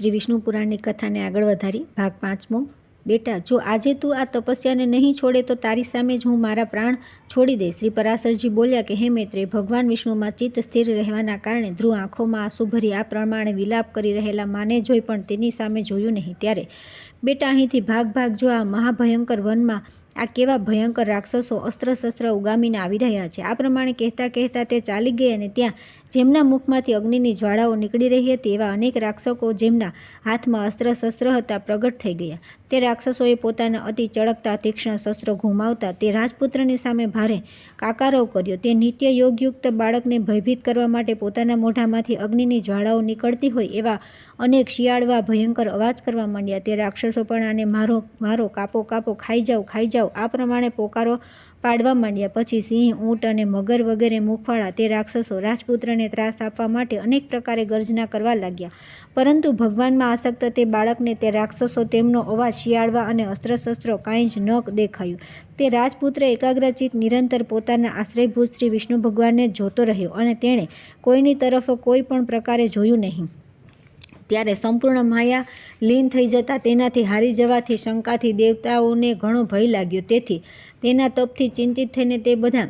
શ્રી વિષ્ણુ પુરાણની કથાને આગળ વધારી ભાગ 5મો। બેટા, જો આજે તું આ તપસ્યાને નહીં છોડે તો તારી સામે જ હું મારા પ્રાણ છોડી દઈશ। શ્રી પરાશરજી બોલ્યા કે હે મૈત્રેય, ભગવાન વિષ્ણુમાં ચિત્ત સ્થિર રહેવાના કારણે ધ્રુવ આંખોમાં આંસુભરી આ પ્રમાણે વિલાપ કરી રહેલા માને જોઈ પણ તેની સામે જોયું નહીં। ત્યારે બેટા, અહીંથી ભાગ જો, આ મહાભયંકર વનમાં આ કેવા ભયંકર રાક્ષસો અસ્ત્ર શસ્ત્ર ઉગામીને આવી રહ્યા છે। આ પ્રમાણે કહેતા તે ચાલી ગઈ અને ત્યાં જેમના મુખમાંથી અગ્નિની જ્વાળાઓ નીકળી રહી હતી એવા અનેક રાક્ષસો જેમના હાથમાં અસ્ત્ર શસ્ત્ર હતા પ્રગટ થઈ ગયા। તે રાક્ષસોએ પોતાના અતિ ચળકતા તીક્ષ્ણ શસ્ત્રો ઘુમાવતા તે રાજપુત્રની સામે ભારે કાકારવ કર્યો। તે નિત્ય યોગયુક્ત બાળકને ભયભીત કરવા માટે પોતાના મોઢામાંથી અગ્નિની જ્વાળાઓ નીકળતી હોય એવા અનેક શિયાળવા ભયંકર અવાજ કરવા માંડ્યા। તે રાક્ષસો પણ આને મારો, કાપો, ખાઈ જાઓ આ પ્રમાણે પોકારો પાડવા માંડ્યા। પછી સિંહ, ઊંટ અને મગર વગેરે મુખવાળા તે રાક્ષસો રાજપુત્રને ત્રાસ આપવા માટે અનેક પ્રકારે ગર્જના કરવા લાગ્યા, પરંતુ ભગવાનમાં આસક્ત તે બાળકને તે રાક્ષસો તેમનો અવાજ, શિયાળવા અને અસ્ત્રશસ્ત્રો કાંઈ જ ન દેખાયું। તે રાજપુત્ર એકાગ્રચિત્ત નિરંતર પોતાના આશ્રયભૂત શ્રી વિષ્ણુ ભગવાનને જોતો રહ્યો અને તેણે કોઈની તરફ કોઈ પણ પ્રકારે જોયું નહીં। ત્યારે સંપૂર્ણ માયા લીન થઈ જતા તેનાથી હારી જવાથી શંકાથી દેવતાઓને ઘણો ભય લાગ્યો। તેથી તેના તપથી ચિંતિત થઈને તે બધા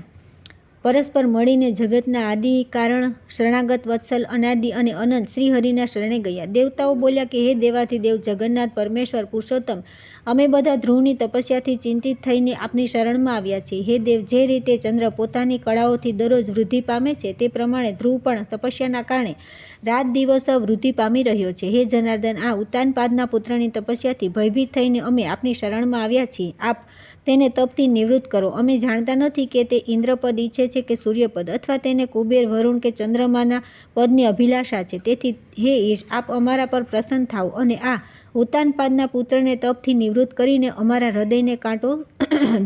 પરસ્પર મળીને જગતના આદિ કારણ, શરણાગત વત્સલ, અનાદિ અને અનંત શ્રી હરિના શરણે ગયા। દેવતાઓ બોલ્યા કે હે દેવાધિદેવ, જગન્નાથ, પરમેશ્વર, પુરુષોત્તમ, અમે બધા ધ્રુવની તપસ્યાથી ચિંતિત થઈને આપની શરણમાં આવ્યા છીએ। હે દેવ, જે રીતે ચંદ્ર પોતાની કળાઓથી દરરોજ વૃદ્ધિ પામે છે તે પ્રમાણે ધ્રુવ પણ તપસ્યાના કારણે રાત દિવસ વૃદ્ધિ પામી રહ્યો છે। હે જનાર્દન, આ ઉત્તાનપાદના પુત્રની તપસ્યાથી ભયભીત થઈને અમે આપની શરણમાં આવ્યા છીએ। આપ તેને તપથી નિવૃત્ત કરો। અમે જાણતા નથી કે તે ઇન્દ્રપદ ઈચ્છે છે કે સૂર્યપદ, અથવા તેને કુબેર, વરુણ કે ચંદ્રમાના પદની અભિલાષા છે। તેથી હે ઈશ, આપ અમારા પર પ્રસન્ન થાઓ અને આ ઉત્તાનપાદના પુત્રને તપથી નિવૃત્ત કરીને અમારા હૃદયને કાંટો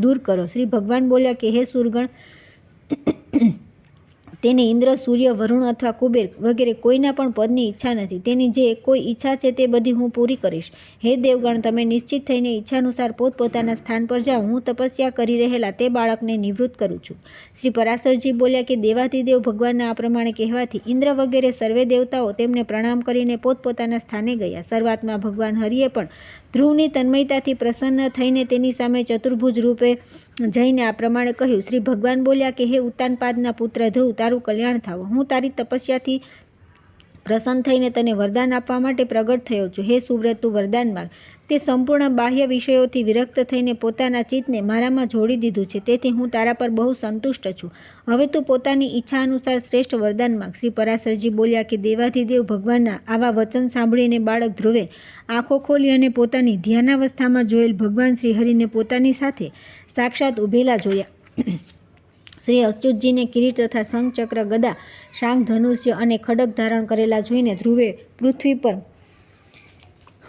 દૂર કરો। શ્રી ભગવાન બોલ્યા કે હે સુરગણ, તેને ઇન્દ્ર, સૂર્ય, વરુણ અથવા કુબેર વગેરે કોઈના પણ પદની ઈચ્છા નથી। તેની જે કોઈ ઈચ્છા છે તે બધી હું પૂરી કરીશ। હે દેવગણ, તમે નિશ્ચિત થઈને ઈચ્છાનુસાર પોતપોતાના સ્થાન પર જાઓ। હું તપસ્યા કરી રહેલા તે બાળકને નિવૃત્ત કરું છું। શ્રી પરાશરજી બોલ્યા કે દેવાધિદેવ ભગવાનના આ પ્રમાણે કહેવાથી ઇન્દ્ર વગેરે સર્વે દેવતાઓ તેમને પ્રણામ કરીને પોતપોતાના સ્થાને ગયા। શરૂઆતમાં ભગવાન હરિએ પણ ધ્રુવની તન્મયતાથી પ્રસન્ન થઈને તેની સામે ચતુર્ભુજ રૂપે જઈને આ પ્રમાણે કહ્યું। શ્રી ભગવાન બોલ્યા કે હે ઉત્તાનપાદના પુત્ર ધ્રુવ, તારું કલ્યાણ થાવ। હું તારી તપસ્યાથી પ્રસન્ન થઈને તને વરદાન આપવા માટે પ્રગટ થયો છું। હે સુવ્રત, તું વરદાન માગ। તે સંપૂર્ણ બાહ્ય વિષયોથી વિરક્ત થઈને પોતાના ચિત્તને મારામાં જોડી દીધું છે, તેથી હું તારા પર બહુ સંતુષ્ટ છું। હવે તું પોતાની ઈચ્છા અનુસાર શ્રેષ્ઠ વરદાન માગ। શ્રી પરાશરજી બોલ્યા કે દેવાધિદેવ ભગવાનના આવા વચન સાંભળીને બાળક ધ્રુવે આંખો ખોલી અને પોતાની ધ્યાનાવસ્થામાં જોયેલ ભગવાન શ્રી હરિને પોતાની સાથે સાક્ષાત ઊભેલા જોયા। શ્રી અચ્યુતજીને કિરીટ તથા શંખ, ચક્ર, ગદા, શાંખ, ધનુષ્ય અને ખડગ ધારણ કરેલા જોઈને ધ્રુવે પૃથ્વી પર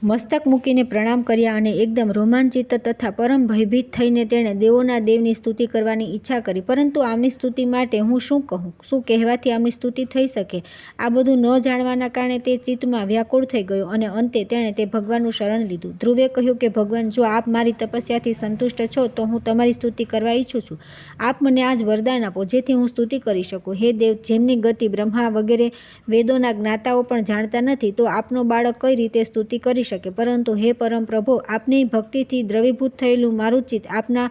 મસ્તક મૂકીને પ્રણામ કર્યા અને એકદમ રોમાંચિત તથા પરમ ભયભીત થઈને તેણે દેવોના દેવની સ્તુતિ કરવાની ઈચ્છા કરી। પરંતુ આમની સ્તુતિ માટે હું શું કહું? શું કહેવાથી આમની સ્તુતિ થઈ શકે? આ બધું ન જાણવાના કારણે તે ચિત્તમાં વ્યાકુળ થઈ ગયો અને અંતે તેણે તે ભગવાનનું શરણ લીધું। ધ્રુવે કહ્યું કે ભગવાન, જો આપ મારી તપસ્યાથી સંતુષ્ટ છો તો હું તમારી સ્તુતિ કરવા ઈચ્છું છું। આપ મને આજ વરદાન આપો જેથી હું સ્તુતિ કરી શકું। હે દેવ, જેમની ગતિ બ્રહ્મા વગેરે વેદોના જ્ઞાતાઓ પણ જાણતા નથી, તો આપનો બાળક કઈ રીતે સ્તુતિ કરી શકે? પરંતુ હે પરમ પ્રભો, આપની ભક્તિથી દ્રવીભૂત થયેલું મારું ચિત્ત આપના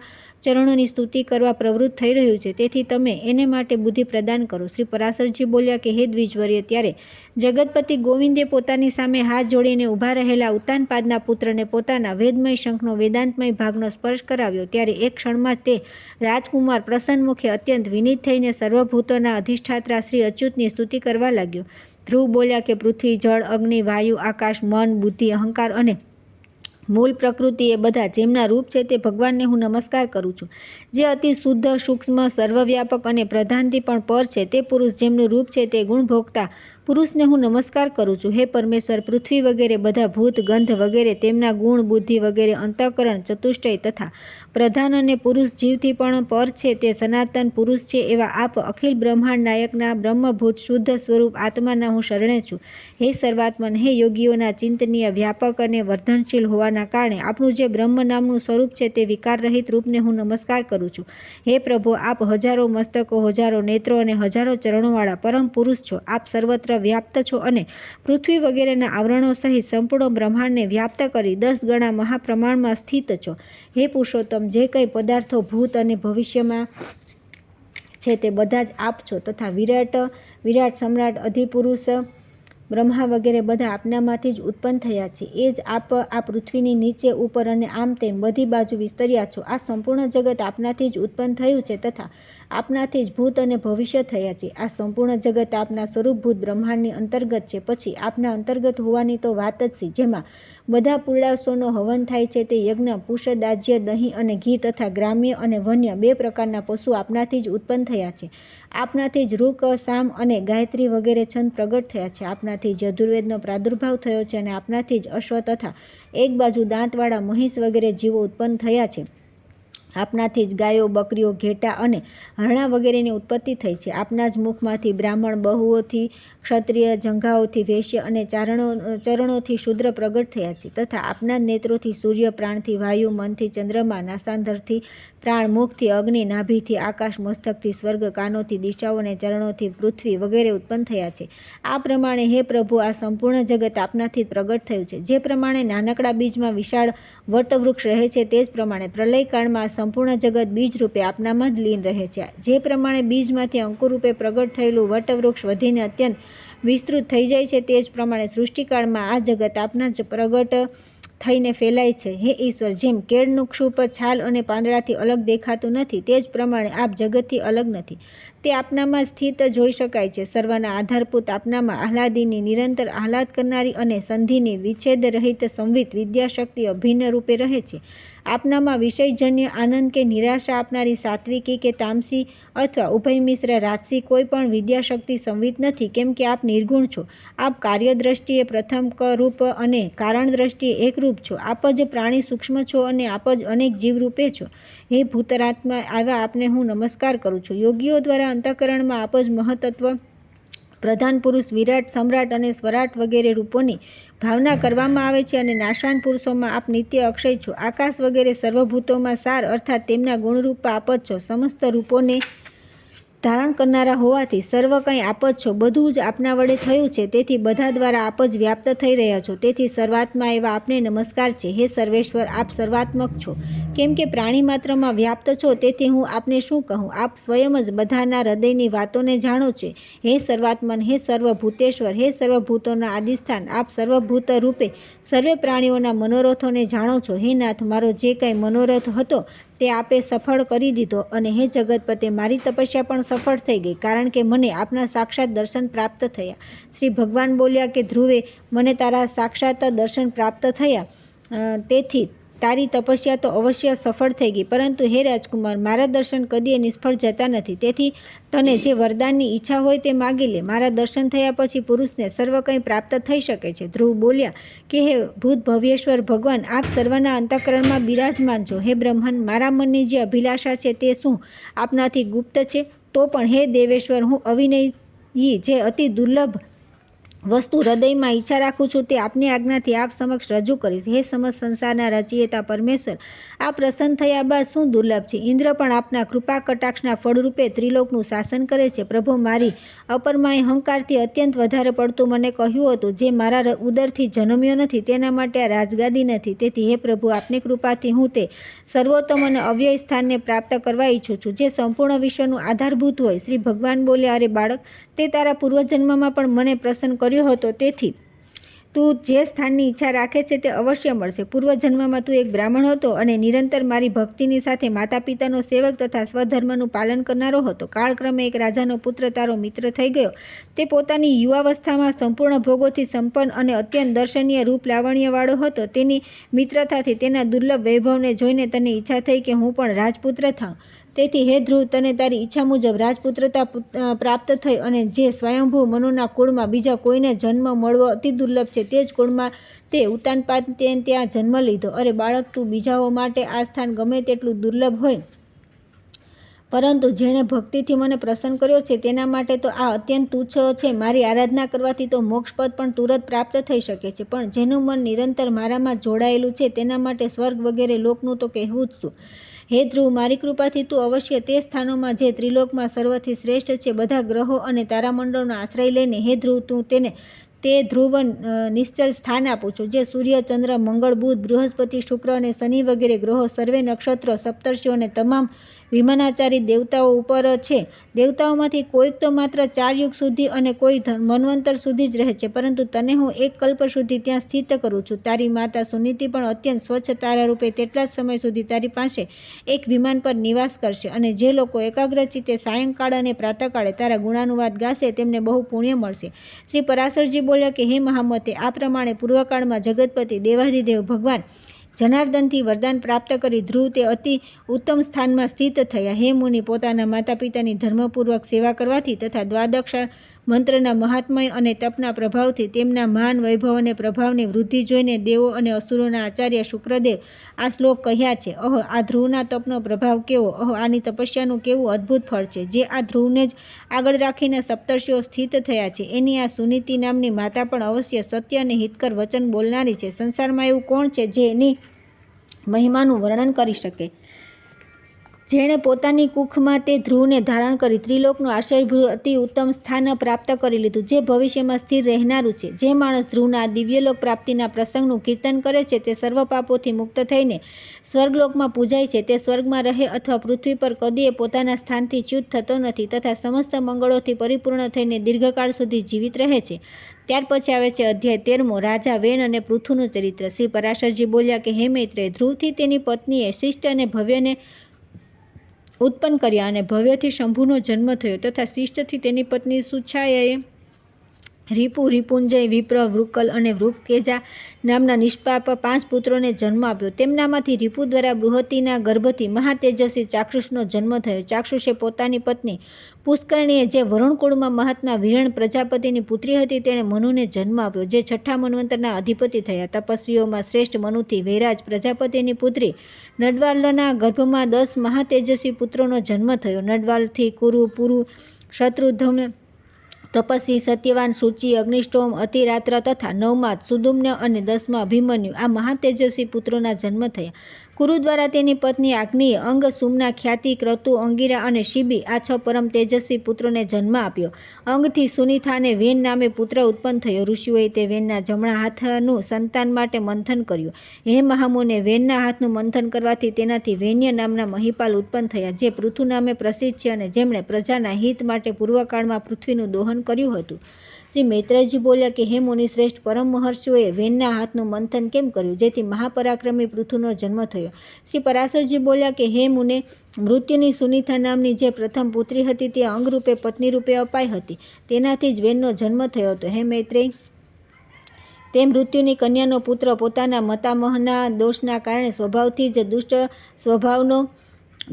ચરણોની સ્તુતિ કરવા પ્રવૃત્ત થઈ રહ્યું છે, તેથી તમે એને માટે બુદ્ધિ પ્રદાન કરો। શ્રી પરાશરજી બોલ્યા કે હે દ્વિજવર્ય, ત્યારે જગતપતિ ગોવિંદે પોતાની સામે હાથ જોડીને ઊભા રહેલા ઉત્તાનપાદના પુત્રને પોતાના વેદમય શંખનો વેદાંતમય ભાગનો સ્પર્શ કરાવ્યો। ત્યારે એક ક્ષણમાં તે રાજકુમાર પ્રસન્ન મુખે અત્યંત વિનીત થઈને સર્વભૂતોના અધિષ્ઠાત્રા શ્રી અચ્યુતની સ્તુતિ કરવા લાગ્યો। ધ્રુવ બોલ્યા કે પૃથ્વી, જળ, અગ્નિ, વાયુ, આકાશ, મન, બુદ્ધિ, અહંકાર અને મૂળ પ્રકૃતિ એ બધા જેમના રૂપ છે તે ભગવાનને હું નમસ્કાર કરું છું। જે અતિ શુદ્ધ, સૂક્ષ્મ, સર્વવ્યાપક અને પ્રધાનથી પણ પર છે તે પુરુષ જેમનું રૂપ છે તે ગુણભોગતા પુરુષને હું નમસ્કાર કરું છું। હે પરમેશ્વર, પૃથ્વી વગેરે બધા ભૂત, ગંધ વગેરે તેમના ગુણ, બુદ્ધિ વગેરે અંતઃકરણ, ચતુષ્ટય તથા પ્રધાન અને પુરુષ જીવથી પણ પર છે તે સનાતન પુરુષ છે એવા આપ અખિલ બ્રહ્માંડ નાયકના બ્રહ્મભૂત શુદ્ધ સ્વરૂપ આત્માના હું શરણે છું। હે સર્વાત્મન, હે યોગીઓના ચિંતનીય, વ્યાપક અને વર્ધનશીલ હોવાના કારણે આપણું જે બ્રહ્મ નામનું સ્વરૂપ છે તે વિકાર રહિત રૂપને હું નમસ્કાર કરું છું। હે પ્રભુ, આપ હજારો મસ્તકો, હજારો નેત્રો અને હજારો ચરણોવાળા પરમ પુરુષ છો। આપ સર્વત્ર વ્યાપ્ત છો અને પૃથ્વી વગેરેના આવરણો સહિત સંપૂર્ણ બ્રહ્માંડને વ્યાપ્ત કરી 10 ગણા મહાપ્રમાણમાં સ્થિત છો. હે પુરુષોત્તમ, જે કંઈ પદાર્થો ભૂત અને ભવિષ્યમાં છે તે બધા જ આપ છો તથા વિરાટ સમ્રાટ અધિપુરુષ બ્રહ્મા વગેરે બધા આપનામાંથી જ ઉત્પન્ન થયા છે. એ જ આપ આ પૃથ્વીની નીચે ઉપર અને આમ તેમ બધી બાજુ વિસ્તર્યા છો. આ સંપૂર્ણ જગત આપનાથી જ ઉત્પન્ન થયું છે તથા આપનાથી જ ભૂત અને ભવિષ્ય થયા છે. આ સંપૂર્ણ જગત આપના સ્વરૂપભૂત બ્રહ્માંડની અંતર્ગત છે. પછી આપના અંતર્ગત હોવાની તો વાત જ છે. જેમાં બધા પુરુષોનો હવન થાય છે તે યજ્ઞ, પુષ, દાજ્ય, દહીં અને ઘી તથા ગ્રામ્ય અને વન્ય 2 પ્રકારના પશુ આપનાથી જ ઉત્પન્ન થયા છે. આપનાથી જ ઋક, સામ અને ગાયત્રી વગેરે છંદ પ્રગટ થયા છે. આપનાથી જ યજુર્વેદનો પ્રાદુર્ભાવ થયો છે અને આપનાથી જ અશ્વ તથા એક બાજુ દાંતવાળા મહિષ વગેરે જીવો ઉત્પન્ન થયા છે. આપનાથી જ ગાયો, બકરીઓ, ઘેટા અને હરણા વગેરેની ઉત્પત્તિ થઈ છે. આપના જ મુખમાંથી બ્રાહ્મણ, બહુઓથી ક્ષત્રિય, જંઘાઓથી વૈશ્ય અને ચરણોથી શૂદ્ર પ્રગટ થયા છે. તથા આપના જ નેત્રોથી સૂર્ય, પ્રાણથી વાયુ, મનથી ચંદ્રમા, નાસાંધરથી પ્રાણ, મુખથી અગ્નિ, નાભિથી આકાશ, મસ્તકથી સ્વર્ગ, કાનોથી દિશાઓ અને ચરણોથી પૃથ્વી વગેરે ઉત્પન્ન થયા છે. આ પ્રમાણે હે પ્રભુ, આ સંપૂર્ણ જગત આપનાથી જ પ્રગટ થયું છે. જે પ્રમાણે નાનકડા બીજમાં વિશાળ વટવૃક્ષ રહે છે તે જ પ્રમાણે પ્રલયકાળમાં સંપૂર્ણ જગત બીજ રૂપે આપનામાં જ લીન રહે છે. જે પ્રમાણે બીજમાંથી અંકુર રૂપે પ્રગટ થયેલું વટવૃક્ષ વધીને અત્યંત વિસ્તૃત થઈ જાય છે તે જ પ્રમાણે સૃષ્ટિકાળમાં આ જગત આપના જ પ્રગટ થઈને ફેલાય છે. હે ઈશ્વર, જેમ કેળનું ક્ષુપ છાલ અને પાંદડાથી અલગ દેખાતું નથી તે જ પ્રમાણે આપ જગતથી અલગ નથી. તે આપનામાં સ્થિત જોઈ શકાય છે. સર્વના આધારભૂત આપનામાં આહ્લાદિની, નિરંતર આહ્લાદ કરનારી અને સંધિની, વિચ્છેદ રહિત સંવિત વિદ્યાશક્તિ અભિન્ન રૂપે રહે છે. આપનામાં વિષયજન્ય આનંદ કે નિરાશા આપનારી સાત્વિકી કે તામસી અથવા ઉભયમિશ્ર રાજસી કોઈ પણ વિદ્યાશક્તિ સંવિત નથી, કેમ કે આપ નિર્ગુણ છો. આપ કાર્ય દ્રષ્ટિએ પ્રથમ રૂપ અને કારણ દ્રષ્ટિએ એકરૂપ છો. આપ જ પ્રાણી સૂક્ષ્મ છો અને આપ જ અનેક જીવ રૂપે છો. હે ભૂતરાત્મા, આવા આપને હું નમસ્કાર કરું છું. યોગીઓ દ્વારા અંતઃકરણમાં આપ જ મહત્ત્વ પ્રધાન પુરુષ, વિરાટ, સમ્રાટ અને સ્વરાટ વગેરે રૂપોની ભાવના કરવામાં આવે છે અને નાશવાન પુરુષોમાં આપ નિત્ય અક્ષય છો. આકાશ વગેરે સર્વભૂતોમાં સાર અર્થાત તેમના ગુણરૂપ આપ જ છો. સમસ્ત રૂપોને ધારણ કરનારા હોવાથી સર્વ કંઈ આપ જ છો. બધું જ આપના વડે થયું છે તેથી બધા દ્વારા આપ જ વ્યાપ્ત થઈ રહ્યા છો. તેથી સર્વાત્મા એવા આપને નમસ્કાર છે. હે સર્વેશ્વર, આપ સર્વાત્મક છો. કેમ કે પ્રાણી માત્રમાં વ્યાપ્ત છો તેથી હું આપને શું કહું. આપ સ્વયં જ બધાના હૃદયની વાતોને જાણો છે. હે સર્વાત્મન, હે સર્વભૂતેશ્વર, હે સર્વભૂતોના આદિસ્થાન, આપ સર્વભૂત રૂપે સર્વે પ્રાણીઓના મનોરથોને જાણો છો. હે નાથ, મારો જે કંઈ મનોરથ હતો તે આપે સફળ કરી દીધો અને હે જગતપતે, મારી તપસ્યા પણ સફળ થઈ ગઈ, કારણ કે મને આપના સાક્ષાત દર્શન પ્રાપ્ત થયા. શ્રી ભગવાન બોલ્યા કે ધ્રુવે, મને તારા સાક્ષાત દર્શન પ્રાપ્ત થયા, તેથી તારી તપસ્યા તો અવશ્ય સફળ થઈ ગઈ. પરંતુ હે રાજકુમાર, મારા દર્શન કદીએ નિષ્ફળ જતા નથી. તેથી તને જે વરદાનની ઈચ્છા હોય તે માગી લે. મારા દર્શન થયા પછી પુરુષને સર્વ કંઈ પ્રાપ્ત થઈ શકે છે. ધ્રુવ બોલ્યા કે હે ભૂત ભવ્યેશ્વર ભગવાન, આપ સર્વના અંતઃકરણમાં બિરાજમાન છો. હે બ્રહ્મન, મારા મનની જે અભિલાષા છે તે શું આપનાથી ગુપ્ત છે? તો પણ હે દેવેશ્વર, હું અવિનયી જે અતિ દુર્લભ વસ્તુ હૃદયમાં ઈચ્છા રાખું છું તે આપની આજ્ઞાથી આપ સમક્ષ રજૂ કરીશ. હે સમસ્ત સંસારના રચયિતા પરમેશ્વર, આ પ્રસન્ન થયા બાદ શું દુર્લભ છે? ઇન્દ્ર પણ આપના કૃપા કટાક્ષના ફળરૂપે ત્રિલોકનું શાસન કરે છે. પ્રભુ, મારી અપરમાય અહંકારથી અત્યંત વધારે પડતું મને કહ્યું હતું, જે મારા ઉદરથી જન્મ્યો નથી તેના માટે આ રાજગાદી નથી. તેથી હે પ્રભુ, આપની કૃપાથી હું તે સર્વોત્તમ અને અવ્યય સ્થાનને પ્રાપ્ત કરવા ઈચ્છું છું જે સંપૂર્ણ વિશ્વનું આધારભૂત હોય. શ્રી ભગવાન બોલ્યા, અરે બાળક, તે તારા પૂર્વજન્મમાં પણ મને પ્રસન્ન કર્યો હતો, તેથી તું જે સ્થાનની ઈચ્છા રાખે છે તે અવશ્ય મળશે. પૂર્વજન્મમાં તું એક બ્રાહ્મણ હતો અને નિરંતર મારી ભક્તિની સાથે માતા પિતાનો સેવક તથા સ્વધર્મનું પાલન કરનારો હતો. કાળક્રમે એક રાજાનો પુત્ર તારો મિત્ર થઈ ગયો. તે પોતાની યુવાવસ્થામાં સંપૂર્ણ ભોગોથી સંપન્ન અને અત્યંત દર્શનીય રૂપ લાવણ્યવાળો હતો. તેની મિત્રતાથી તેના દુર્લભ વૈભવને જોઈને તને ઈચ્છા થઈ કે હું પણ રાજપુત્ર થાઉં. તેથી હે ધ્રુવ, તને તારી ઈચ્છા મુજબ રાજપુત્રતા પ્રાપ્ત થઈ અને જે સ્વયંભૂ મનુના કુળમાં બીજા કોઈને જન્મ મળવો અતિ દુર્લભ છે તે જ કુળમાં તે ઉત્તાનપાદ ત્યાં જન્મ લીધો. અરે બાળક, તું બીજાઓ માટે આ સ્થાન ગમે તેટલું દુર્લભ હોય, પરંતુ જેણે ભક્તિથી મને પ્રસન્ન કર્યો છે તેના માટે તો આ અત્યંત તુચ્છ છે. મારી આરાધના કરવાથી તો મોક્ષપદ પણ તુરત પ્રાપ્ત થઈ શકે છે, પણ જેનું મન નિરંતર મારામાં જોડાયેલું છે તેના માટે સ્વર્ગ વગેરે લોકનું તો કહેવું જ શું. હે ધ્રુવ, મારી કૃપાથી તું અવશ્ય તે સ્થાનોમાં જે ત્રિલોકમાં સર્વથી શ્રેષ્ઠ છે બધા ગ્રહો અને તારામંડળનો આશ્રય લઈને હે ધ્રુવ તું તે ધ્રુવ નિશ્ચલ સ્થાન આપું છું, જે સૂર્ય, ચંદ્ર, મંગળ, બુધ, બૃહસ્પતિ, શુક્ર અને શનિ વગેરે ગ્રહો, સર્વે નક્ષત્રો, સપ્તર્ષિઓ અને તમામ વિમાનાચારી દેવતાઓ ઉપર છે. દેવતાઓમાંથી કોઈક તો માત્ર 4 યુગ સુધી અને કોઈ મન્વંતર સુધી જ રહે છે, પરંતુ તને હું 1 કલ્પ સુધી ત્યાં સ્થિત કરું છું. તારી માતા સુનીતિ પણ અત્યંત સ્વચ્છ તારા રૂપે તેટલા જ સમય સુધી તારી પાસે એક વિમાન પર નિવાસ કરશે, અને જે લોકો એકાગ્રચિત્તે સાયંકાળ અને પ્રાતઃકાળે તારા ગુણાનુવાદ ગાશે તેમને બહુ પુણ્ય મળશે. શ્રી પરાશરજી બોલ્યા કે હે મહામતે, આ પ્રમાણે પૂર્વકાળમાં જગતપતિ દેવાધિદેવ ભગવાન જનાર્દનથી વરદાન પ્રાપ્ત કરી ધ્રુવ તે અતિ ઉત્તમ સ્થાનમાં સ્થિત થયા. હે મુનિ, પોતાના માતા પિતાની ધર્મપૂર્વક સેવા કરવાથી તથા દ્વાદક્ષાર મંત્રના મહાત્મય અને તપના પ્રભાવથી તેમના માન, વૈભવ અને પ્રભાવની વૃદ્ધિ જોઈને દેવો અને અસુરોના આચાર્ય શુક્રદેવ આ શ્લોક કહ્યા છે. અહો, આ ધ્રુવના તપનો પ્રભાવ કેવો! અહો, આની તપસ્યાનું કેવું અદ્ભુત ફળ છે! જે આ ધ્રુવને જ આગળ રાખીને સપ્તર્ષિઓ સ્થિત થયા છે, એની આ સુનીતિ નામની માતા પણ અવશ્ય સત્ય અને હિતકર વચન બોલનારી છે. સંસારમાં એવું કોણ છે જે એની મહિમાનું વર્ણન કરી શકે? જેણે પોતાની કુખમાં તે ધ્રુવને ધારણ કરી ત્રિલોકનું આશ્રયભૂત અતિ ઉત્તમ સ્થાન પ્રાપ્ત કરી લીધું, જે ભવિષ્યમાં સ્થિર રહેનારું છે. જે માણસ ધ્રુવના આ દિવ્યલોક પ્રાપ્તિના પ્રસંગનું કીર્તન કરે છે તે સર્વ પાપોથી મુક્ત થઈને સ્વર્ગલોકમાં પૂજાય છે. તે સ્વર્ગમાં રહે અથવા પૃથ્વી પર કદીએ પોતાના સ્થાનથી ચ્યુત થતો નથી તથા સમસ્ત મંગળોથી પરિપૂર્ણ થઈને દીર્ઘકાળ સુધી જીવિત રહે છે. ત્યાર પછી આવે છે અધ્યાય 13મો, રાજા વેન અને પૃથુનું ચરિત્ર. શ્રી પરાશરજી બોલ્યા કે હે મૈત્રેય, ધ્રુવથી તેની પત્નીએ શિષ્ટ અને ભવ્યને ઉત્પન્ન કર્યા, અને ભવ્યથી શંભુનો જન્મ થયો તથા શિષ્ટથી તેની પત્ની સુછાયાએ રીપુ, રીપુંજય, વિપ્ર, વૃકલ અને વૃકેજા નામના નિષ્પાપ 5 પુત્રોને જન્મ આપ્યો. તેમનામાંથી રીપુ દ્વારા બૃહતિના ગર્ભથી મહાતેજસ્વી ચાક્ષુષનો જન્મ થયો. ચાક્ષુષે પોતાની પત્ની પુષ્કરણીએ, જે વરુણકુળમાં મહાત્મા વિરણ પ્રજાપતિની પુત્રી હતી, તેણે મનુને જન્મ આપ્યો, જે 6ઠા મન્વંતરના અધિપતિ થયા. તપસ્વીઓમાં શ્રેષ્ઠ મનુથી વૈરાજ પ્રજાપતિની પુત્રી નડવાલના ગર્ભમાં 10 મહાતેજસ્વી પુત્રોનો જન્મ થયો. નડવાલથી કુરુ, પુરુ, શત્રુધ્ન, તપસ્વી, સત્યવાન, શુચિ, અગ્નિષ્ટોમ, અતિરાત્ર તથા 9મા સુદુમ્ન અને 10મા અભિમન્યુ આ મહાતેજસ્વી પુત્રોના જન્મ થયા. કુરુ દ્વારા તેની પત્ની આગ્નેય, અંગ, સુમ્ના, ખ્યાતિ, ક્રતુ, અંગિરા અને શિબી આ 6 પરમ તેજસ્વી પુત્રોને જન્મ આપ્યો. અંગથી સુનિથાને વેન નામે પુત્ર ઉત્પન્ન થયો. ઋષિઓએ તે વેનના જમણા હાથનું સંતાન માટે મંથન કર્યું. હે મહામુને, વેનના હાથનું મંથન કરવાથી તેનાથી વેન્ય નામના મહિપાલ ઉત્પન્ન થયા, જે પૃથુ નામે પ્રસિદ્ધ છે અને જેમણે પ્રજાના હિત માટે પૂર્વકાળમાં પૃથ્વીનું દોહન કર્યું હતું. શ્રી મૈત્રેયજી બોલ્યા કે હે મુનિ શ્રેષ્ઠ, પરમ મહર્ષિઓએ વેનના હાથનું મંથન કેમ કર્યું, જેથી મહાપરાક્રમી પૃથુનો જન્મ થયો? શ્રી પરાશરજી બોલ્યા કે હે મુને, મૃત્યુની સુનિથા નામની જે પ્રથમ પુત્રી હતી તે અંગરૂપે પત્ની રૂપે અપાઈ હતી, તેનાથી જ વેનનો જન્મ થયો હતો. હે મૈત્રેય, તે મૃત્યુની કન્યાનો પુત્ર પોતાના માતામહના દોષના કારણે સ્વભાવથી જ દુષ્ટ સ્વભાવનો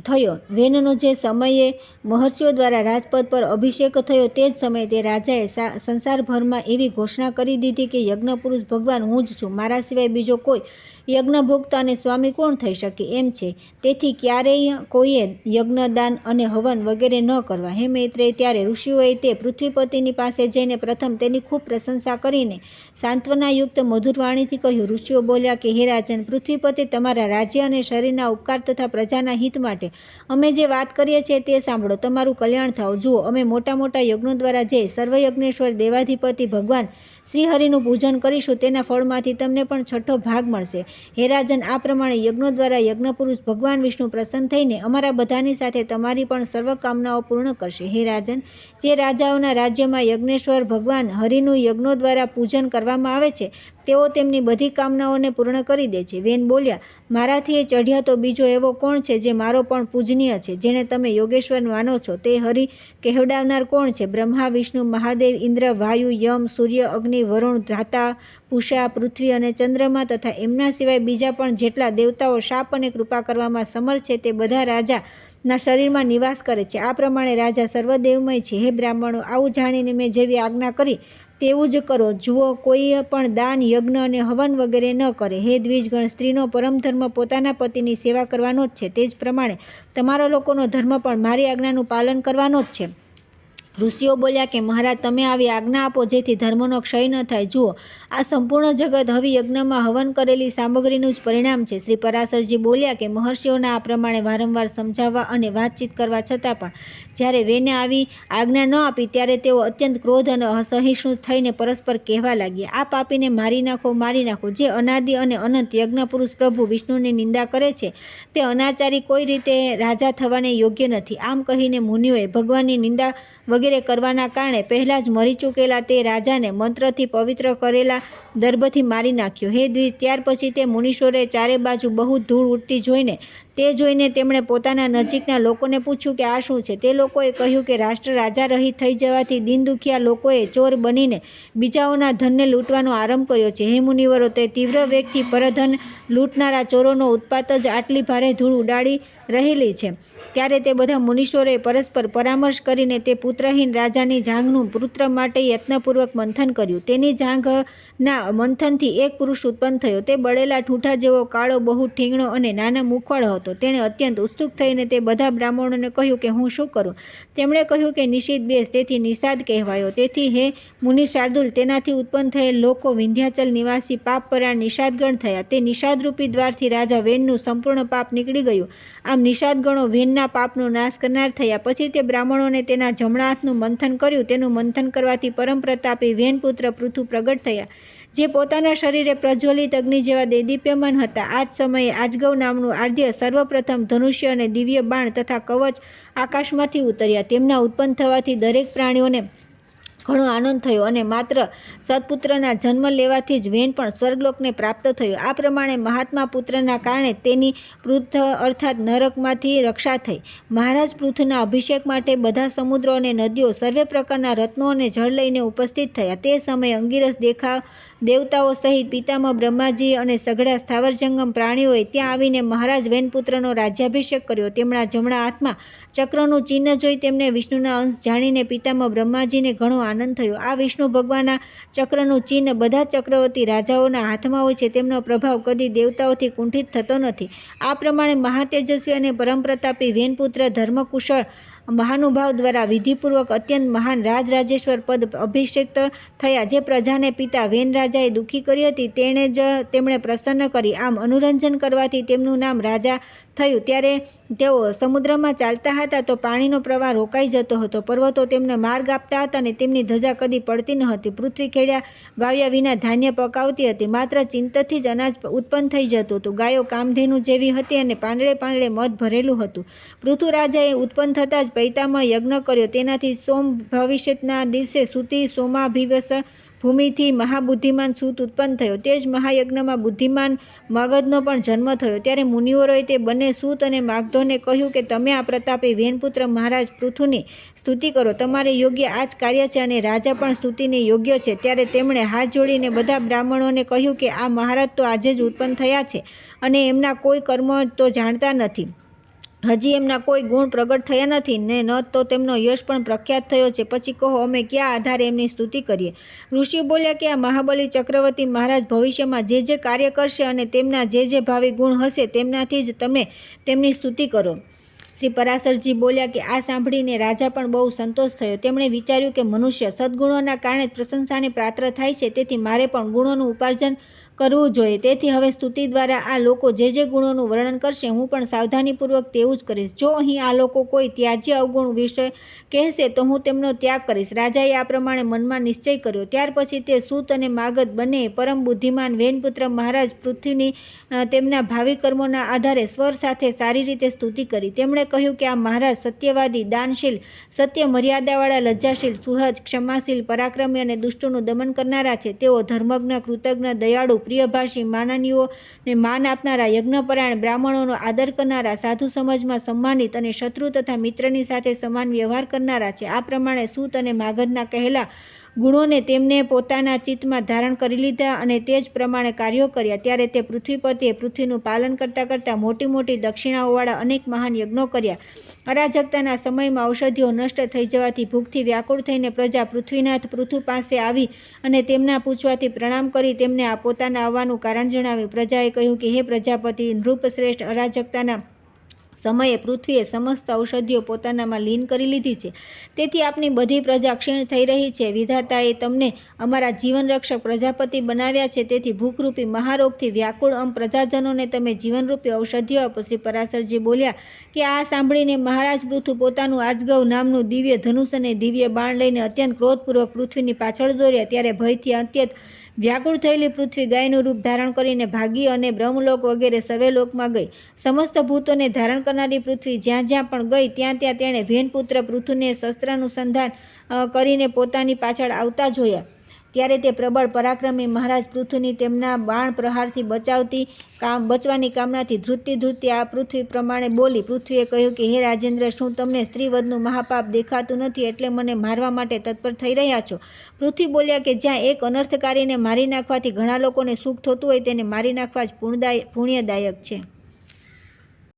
થયો. વેનનો જે સમયે મહર્ષિઓ દ્વારા રાજપદ પર અભિષેક થયો તે જ સમયે તે રાજાએ સંસારભરમાં એવી ઘોષણા કરી દીધી કે યજ્ઞપુરુષ ભગવાન હું જ છું, મારા સિવાય બીજો કોઈ યજ્ઞભોક્તા અને સ્વામી કોણ થઈ શકે એમ છે. તેથી ક્યારેય કોઈએ યજ્ઞદાન અને હવન વગેરે ન કરવા. હે મૈત્રેય, ત્યારે ઋષિઓએ તે પૃથ્વીપતિની પાસે જઈને પ્રથમ તેની ખૂબ પ્રશંસા કરીને સાંત્વનાયુક્ત મધુર વાણીથી કહ્યું. ઋષિઓ બોલ્યા કે હે રાજન, પૃથ્વીપતિ, તમારા રાજ્ય અને શરીરના ઉપકાર તથા પ્રજાના હિત માટે અમે જે વાત કરીએ છીએ તે સાંભળો, તમારું કલ્યાણ થાવ. જુઓ, અમે મોટા મોટા યજ્ઞો દ્વારા જે સર્વયજ્ઞેશ્વર દેવાધિપતિ ભગવાન શ્રીહરિનું પૂજન કરીશું તેના ફળમાંથી તમને પણ 6ઠો ભાગ મળશે. હે રાજન, આ પ્રમાણે યજ્ઞો દ્વારા યજ્ઞપુરુષ ભગવાન વિષ્ણુ પ્રસન્ન થઈને અમારા બધાની સાથે તમારી પણ સર્વ કામનાઓ પૂર્ણ કરશે. હે રાજન, જે રાજાઓના રાજ્યમાં યજ્ઞેશ્વર ભગવાન હરિનું યજ્ઞો દ્વારા પૂજન કરવામાં આવે છે તેઓ તેમની બધી કામનાઓને પૂર્ણ કરી દે છે. વેન બોલ્યા, મારાથી એ ચઢ્યા તો બીજો એવો કોણ છે જે મારો પણ પૂજનીય છે, જેને તમે યોગેશ્વર માનો છો? તે હરિ કહેવડાવનાર કોણ છે? બ્રહ્મા, વિષ્ણુ, મહાદેવ, ઇન્દ્ર, વાયુ, યમ, સૂર્ય, અગ્નિ, વરુણ, ધાતા, પૂષા, પૃથ્વી અને ચંદ્રમા તથા એમના સિવાય બીજા પણ જેટલા દેવતાઓ શાપ અને કૃપા કરવામાં સમર્થ છે તે બધા રાજાના શરીરમાં નિવાસ કરે છે. આ પ્રમાણે રાજા સર્વદેવમય છે. હે બ્રાહ્મણો, આવું જાણીને મેં જેવી આજ્ઞા કરી તેવું જ કરો. જુઓ, કોઈ પણ દાન, યજ્ઞ અને હવન વગેરે ન કરે. હે દ્વિજગણ, સ્ત્રીનો પરમ ધર્મ પોતાના પતિની સેવા કરવાનો જ છે. તે જ પ્રમાણે તમારા લોકોનો ધર્મ પણ મારી આજ્ઞાનું પાલન કરવાનો જ છે. ઋષિઓ બોલ્યા કે મહારાજ, તમે આવી આજ્ઞા આપો જેથી ધર્મનો ક્ષય ન થાય. જુઓ, આ સંપૂર્ણ જગત હવિ યજ્ઞમાં હવન કરેલી સામગ્રીનું જ પરિણામ છે. શ્રી પરાશરજી બોલ્યા કે મહર્ષિઓના આ પ્રમાણે વારંવાર સમજાવવા અને વાતચીત કરવા છતાં પણ જ્યારે વેને આવી આજ્ઞા ન આપી ત્યારે તેઓ અત્યંત ક્રોધ અને અસહિષ્ણુ થઈને પરસ્પર કહેવા લાગ્યા, આ પાપીને મારી નાખો, મારી નાખો. જે અનાદિ અને અનંત યજ્ઞપુરુષ પ્રભુ વિષ્ણુની નિંદા કરે છે તે અનાચારી કોઈ રીતે રાજા થવાને યોગ્ય નથી. આમ કહીને મુનિઓએ ભગવાનની નિંદા વગેરે કરવાના કારણે પહેલાં જ મરી ચૂકેલા તે રાજાને મંત્રથી પવિત્ર કરેલા દર્ભથી મારી નાખ્યો. હે દ્વિજ, ત્યાર પછી તે મુનીશ્વરોએ ચારે બાજુ બહુ ધૂળ ઉડતી જોઈને તેમણે પોતાના નજીકના લોકોને પૂછ્યું કે આ શું છે. તે લોકોએ કહ્યું કે રાષ્ટ્ર રાજા રહિત થઈ જવાથી દીન દુખિયા લોકોએ ચોર બનીને બીજાઓના ધનને લૂંટવાનો આરંભ કર્યો છે. હે મુનિવરો, તે તીવ્ર વેગથી પરધન લૂંટનારા ચોરોનો ઉત્પાત જ આટલી ભારે ધૂળ ઉડાડી રહેલી છે. ત્યારે તે બધા મુનીશ્વરોએ પરસ્પર પરામર્શ કરીને તે પુત્રહીન રાજાની જાંઘનું પુત્ર માટે યત્નપૂર્વક મંથન કર્યું. તેની જાંઘના મંથનથી એક પુરુષ ઉત્પન્ન થયો. તે બળેલા ઠૂંઠા જેવો કાળો, બહુ ઠીંગણો અને નાના મુખવાળો હતો. તેણે અત્યંત ઉત્સુક થઈને તે બધા બ્રાહ્મણોને કહ્યું કે હું શું કરું. તેમણે કહ્યું કે નિષિદ્ધ બેસ. તેથી નિષાદ કહેવાયો. તેથી હે મુનિ શાર્દુલ, તેનાથી ઉત્પન્ન થયેલ લોકો વિંધ્યાચલ નિવાસી પાપપરાયણ નિષાદગણ થયા. તે નિષાદરૂપી દ્વારથી રાજા વેનનું સંપૂર્ણ પાપ નીકળી ગયું. આમ નિષાદગણો વેનના પાપનો નાશ કરનાર થયા. પછી તે બ્રાહ્મણોને તેના જમણા હાથનું મંથન કર્યું. તેનું મંથન કરવાથી પરમ પ્રતાપી વેનપુત્ર પૃથુ પ્રગટ થયા, જે પોતાના શરીરે પ્રજ્વલિત અગ્નિ જેવા દેદીપ્યમાન હતા. આ જ સમયે આજગવ નામનું આદ્ય સર્વપ્રથમ ધનુષ્ય અને દિવ્ય બાણ તથા કવચ આકાશમાંથી ઉતર્યા. તેમના ઉત્પન્ન થવાથી દરેક પ્રાણીઓને ઘણો આનંદ થયો અને માત્ર સત્પુત્રના જન્મ લેવાથી જ વેન પણ સ્વર્ગલોકને પ્રાપ્ત થયો. આ પ્રમાણે મહાત્મા પુત્રના કારણે તેની પૃથ અર્થાત નરકમાંથી રક્ષા થઈ. મહારાજ પૃથુના અભિષેક માટે બધા સમુદ્રો અને નદીઓ સર્વે પ્રકારના રત્નો અને જળ લઈને ઉપસ્થિત થયા. તે સમયે અંગિરસ દેવતાઓ સહિત પિતામહ બ્રહ્માજી અને સઘળા સ્થાવરજંગમ પ્રાણીઓએ ત્યાં આવીને મહારાજ વેનપુત્રનો રાજ્યાભિષેક કર્યો. તેમના જમણા હાથમાં ચક્રનું ચિહ્ન જોઈ તેમને વિષ્ણુના અંશ જાણીને પિતામહ બ્રહ્માજીને ઘણો આનંદ થયો. આ વિષ્ણુ ભગવાનના ચક્રનું ચિહ્ન બધા ચક્રવર્તી રાજાઓના હાથમાં હોય છે. તેમનો પ્રભાવ કદી દેવતાઓથી કુંઠિત થતો નથી. આ પ્રમાણે મહાતેજસ્વી અને પરમપ્રતાપી વેનપુત્ર ધર્મકુશળ મહાનુભાવ દ્વારા વિધિપૂર્વક અત્યંત મહાન રાજરાજેશ્વર પદ અભિષેક્ત થયા. જે પ્રજાને પિતા વેન રાજાએ દુઃખી કરી હતી તેને જ તેમણે પ્રસન્ન કરી. આમ અનુરંજન કરવાથી તેમનું નામ રાજા થયું. ત્યારે તેઓ સમુદ્રમાં ચાલતા હતા તો પાણીનો પ્રવાહ રોકાઈ જતો હતો. પર્વતો તેમને માર્ગ આપતા હતા અને તેમની ધજા કદી પડતી ન હતી. પૃથ્વી ખેડ્યા વાવ્યા વિના ધાન્ય પકાવતી હતી. માત્ર ચિંતથી જ અનાજ ઉત્પન્ન થઈ જતું હતું. ગાયો કામધેનુ જેવી હતી અને પાંદડે પાંદડે મધ ભરેલું હતું. પૃથુ રાજાએ ઉત્પન્ન થતાં જ પૈતામહ યજ્ઞ કર્યો. તેનાથી સોમ ભવિષ્યના દિવસે સુતી સોમાભિવસ ભૂમિથી મહાબુદ્ધિમાન સૂત ઉત્પન્ન થયો. તે જ મહાયજ્ઞમાં બુદ્ધિમાન માગધનો પણ જન્મ થયો. ત્યારે મુનિવરોએ તે બંને સૂત અને માગધોને કહ્યું કે તમે આ પ્રતાપી વેનપુત્ર મહારાજ પૃથુની સ્તુતિ કરો. તમારે યોગ્ય આ જ કાર્ય છે અને રાજા પણ સ્તુતિને યોગ્ય છે. ત્યારે તેમણે હાથ જોડીને બધા બ્રાહ્મણોને કહ્યું કે આ મહારાજ તો આજે જ ઉત્પન્ન થયા છે અને એમના કોઈ કર્મો તો જાણતા નથી. હજી એમના કોઈ ગુણ પ્રગટ થયા નથી ને ન તો તેમનો યશ પણ પ્રખ્યાત થયો છે. પછી કહો અમે કયા આધારે એમની સ્તુતિ કરીએ. ઋષિઓ બોલ્યા કે આ મહાબલી ચક્રવર્તી મહારાજ ભવિષ્યમાં જે જે કાર્ય કરશે અને તેમના જે જે ભાવિ ગુણ હશે તેમનાથી જ તમે તેમની સ્તુતિ કરો. શ્રી પરાશરજી બોલ્યા કે આ સાંભળીને રાજા પણ બહુ સંતોષ થયો. તેમણે વિચાર્યું કે મનુષ્ય સદગુણોના કારણે જ પ્રશંસાને પાત્ર થાય છે. તેથી મારે પણ ગુણોનું ઉપાર્જન કરવું જોઈએ. તેથી હવે સ્તુતિ દ્વારા આ લોકો જે જે ગુણોનું વર્ણન કરશે હું પણ સાવધાનીપૂર્વક તેવું જ કરીશ. જો અહીં આ લોકો કોઈ ત્યાજ્ય અવગુણ વિશે કહેશે તો હું તેમનો ત્યાગ કરીશ. રાજાએ આ પ્રમાણે મનમાં નિશ્ચય કર્યો. ત્યાર પછી તે સૂત અને માગધ બંને પરમ બુદ્ધિમાન વેનપુત્ર મહારાજ પૃથ્વીની તેમના ભાવિ કર્મોના આધારે સ્વર સાથે સારી રીતે સ્તુતિ કરી. તેમણે કહ્યું કે આ મહારાજ સત્યવાદી, દાનશીલ, સત્ય મર્યાદાવાળા, લજ્જાશીલ, સુહજ, ક્ષમાશીલ, પરાક્રમી અને દુષ્ટોનું દમન કરનારા છે. તેઓ ધર્મજ્ઞ, કૃતજ્ઞ, દયાળુ, પ્રિયભાષી, માનનીયોને માન આપનારા, યજ્ઞપરાયણ, બ્રાહ્મણોનો આદર કરનારા, સાધુ સમાજમાં સન્માનિત અને શત્રુ તથા મિત્રની સાથે સમાન વ્યવહાર કરનારા છે. આ પ્રમાણે સૂત અને માગધના કહેલા ગુણોને તેમને પોતાના ચિત્તમાં ધારણ કરી લીધા અને તે જ પ્રમાણે કાર્યો કર્યા. ત્યારે તે પૃથ્વીપતિએ પૃથ્વીનું પાલન કરતાં કરતાં મોટી મોટી દક્ષિણાઓવાળા અનેક મહાન યજ્ઞો કર્યા. અરાજકતાના સમયમાં ઔષધિઓ નષ્ટ થઈ જવાથી ભૂખથી વ્યાકુળ થઈને પ્રજા પૃથ્વીનાથ પૃથુ પાસે આવી અને તેમના પૂછવાથી પ્રણામ કરી તેમને આ પોતાના આવવાનું કારણ જણાવ્યું. પ્રજાએ કહ્યું કે હે પ્રજાપતિ, નૃપશ્રેષ્ઠ, અરાજકતાના સમયે પૃથ્વીએ સમસ્ત ઔષધિઓ પોતાનામાં લીન કરી લીધી છે. તેથી આપની બધી પ્રજા ક્ષીણ થઈ રહી છે. વિધાતાએ તમને અમારા જીવનરક્ષક પ્રજાપતિ બનાવ્યા છે. તેથી ભૂખરૂપી મહારોગથી વ્યાકુળ પ્રજાજનોને તમે જીવનરૂપી ઔષધિઓ આપો. શ્રી પરાશરજી બોલ્યા કે આ સાંભળીને મહારાજ પૃથુ પોતાનું આજગવ નામનું દિવ્ય ધનુષ અને દિવ્ય બાણ લઈને અત્યંત ક્રોધપૂર્વક પૃથ્વીની પાછળ દોડ્યા. ત્યારે ભયથી અત્યંત વ્યાકુળ થયેલી પૃથ્વી ગાયનું રૂપ ધારણ કરીને ભાગી અને બ્રહ્મલોક વગેરે સર્વેલોકમાં ગઈ. સમસ્ત ભૂતોને ધારણ કરનારી પૃથ્વી જ્યાં જ્યાં પણ ગઈ ત્યાં ત્યાં તેણે વેનપુત્ર પૃથુને શસ્ત્રાનુસંધાન કરીને પોતાની પાછળ આવતા જોયા. ત્યારે તે પ્રબળ પરાક્રમી મહારાજ પૃથુની તેમના બાણ પ્રહારથી બચવાની કામનાથી ધ્રુજતી આ પૃથ્વી પ્રમાણે બોલી. પૃથ્વીએ કહ્યું કે હે રાજેન્દ્ર, શું તમને સ્ત્રીવધનું મહાપાપ દેખાતું નથી એટલે મને મારવા માટે તત્પર થઈ રહ્યા છો? પૃથ્વી બોલ્યા કે જ્યાં એક અનર્થકારીને મારી નાખવાથી ઘણા લોકોને સુખ થતું હોય તેને મારી નાખવા જ પુણ્યદાયક છે.